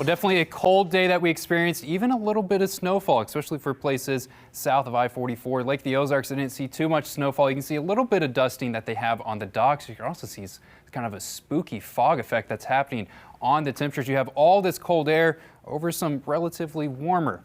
Well, definitely a cold day that we experienced, even a little bit of snowfall, especially for places south of I-44. Lake the Ozarks, I didn't see too much snowfall. You can see a little bit of dusting that they have on the docks. You can also see kind of a spooky fog effect that's happening on the temperatures. You have all this cold air over some relatively warmer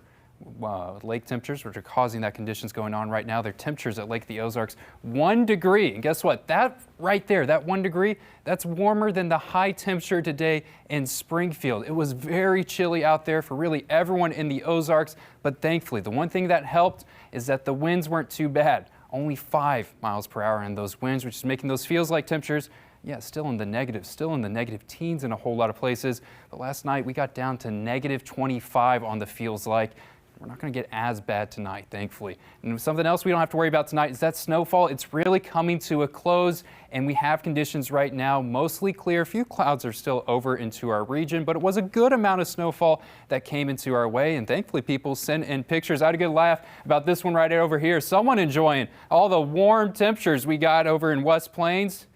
lake temperatures, which are causing that conditions going on right now. Their temperatures at Lake the Ozarks, 1 degree. And guess what? That right there, that 1 degree, that's warmer than the high temperature today in Springfield. It was very chilly out there for really everyone in the Ozarks. But thankfully, the one thing that helped is that the winds weren't too bad. Only 5 miles per hour in those winds, which is making those feels-like temperatures, yeah, still in the negative teens in a whole lot of places. But last night we got down to negative 25 on the feels-like. We're not going to get as bad tonight, thankfully. And something else we don't have to worry about tonight is that snowfall. It's really coming to a close, and we have conditions right now mostly clear. A few clouds are still over into our region, but it was a good amount of snowfall that came into our way, and thankfully people sent in pictures. I had a good laugh about this one right over here. Someone enjoying all the warm temperatures we got over in West Plains.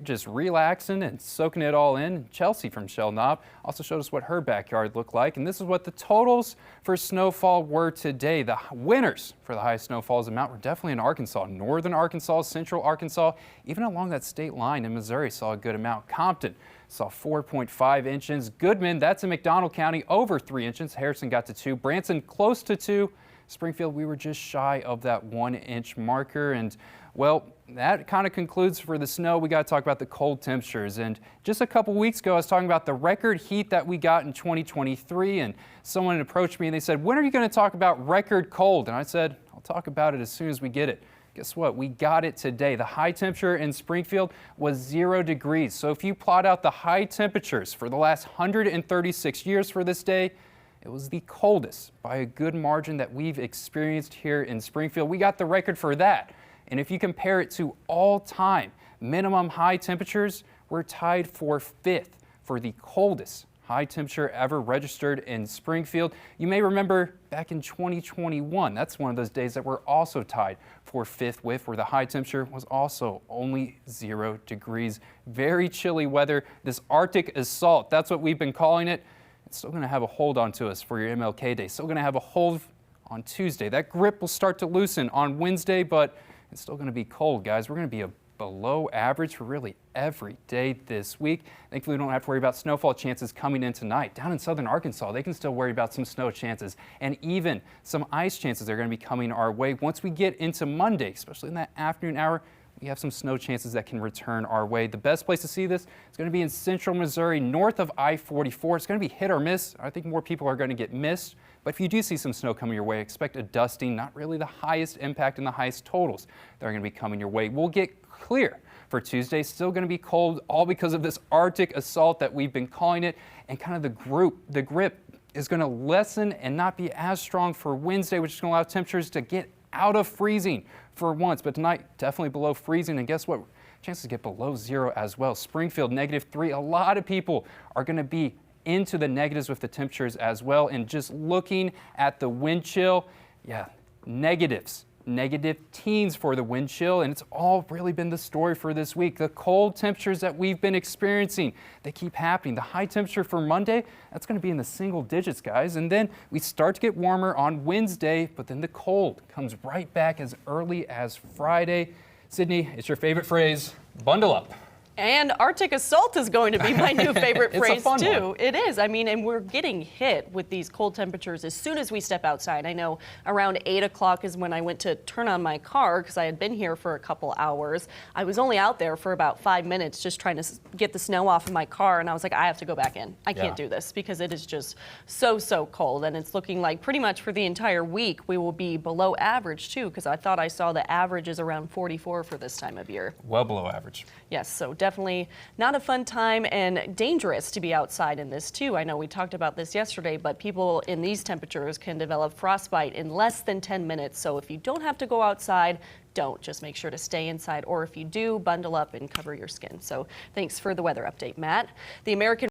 Just relaxing and soaking it all in. Chelsea from Shell Knob also showed us what her backyard looked like, and this is what the totals for snowfall were today. The winners for the highest snowfalls amount were definitely in Arkansas, northern Arkansas, central Arkansas, even along that state line in Missouri saw a good amount. Compton saw 4.5 inches. Goodman, that's in McDonald County, over 3 inches. Harrison got to 2. Branson close to 2. Springfield, we were just shy of that 1 inch marker. And well, that kind of concludes for the snow. We got to talk about the cold temperatures. And just a couple weeks ago, I was talking about the record heat that we got in 2023. And someone approached me and they said, when are you going to talk about record cold? And I said, I'll talk about it as soon as we get it. Guess what? We got it today. The high temperature in Springfield was 0 degrees. So if you plot out the high temperatures for the last 136 years for this day, it was the coldest by a good margin that we've experienced here in Springfield. We got the record for that. And if you compare it to all-time minimum high temperatures, we're tied for 5th for the coldest high temperature ever registered in Springfield. You may remember back in 2021, that's one of those days that we're also tied for 5th with, where the high temperature was also only 0 degrees. Very chilly weather. This Arctic assault, that's what we've been calling it. It's still going to have a hold on to us for your MLK Day. Still going to have a hold on Tuesday. That grip will start to loosen on Wednesday, but it's still going to be cold, guys. We're going to be below average for really every day this week. Thankfully, we don't have to worry about snowfall chances coming in tonight. Down in southern Arkansas, they can still worry about some snow chances and even some ice chances that are going to be coming our way. Once we get into Monday, especially in that afternoon hour, we have some snow chances that can return our way. The best place to see this is going to be in central Missouri, north of I-44. It's going to be hit or miss. I think more people are going to get missed. But if you do see some snow coming your way, expect a dusting, not really the highest impact and the highest totals that are going to be coming your way. We'll get clear for Tuesday. Still going to be cold, all because of this Arctic assault that we've been calling it. And kind of the grip is going to lessen and not be as strong for Wednesday, which is going to allow temperatures to get out of freezing for once, but tonight definitely below freezing. And guess what? Chances to get below 0 as well. Springfield -3. A lot of people are going to be into the negatives with the temperatures as well. And just looking at the wind chill, yeah, negatives. Negative teens for the wind chill, and it's all really been the story for this week. The cold temperatures that we've been experiencing, they keep happening. The high temperature for Monday, that's going to be in the single digits, guys. And then we start to get warmer on Wednesday, but then the cold comes right back as early as Friday. Sydney, it's your favorite phrase, bundle up. And Arctic assault is going to be my new favorite phrase, too. One. It is. I mean, and we're getting hit with these cold temperatures as soon as we step outside. I know around 8 o'clock is when I went to turn on my car because I had been here for a couple hours. I was only out there for about 5 minutes just trying to get the snow off of my car. And I was like, I have to go back in. I can't do this because it is just so cold. And it's looking like pretty much for the entire week we will be below average, too, because I thought I saw the average is around 44 for this time of year. Well below average. Yes, so definitely not a fun time and dangerous to be outside in this too. I know we talked about this yesterday, but people in these temperatures can develop frostbite in less than 10 minutes. So if you don't have to go outside, don't. Just make sure to stay inside. Or if you do, bundle up and cover your skin. So thanks for the weather update, Matt. The American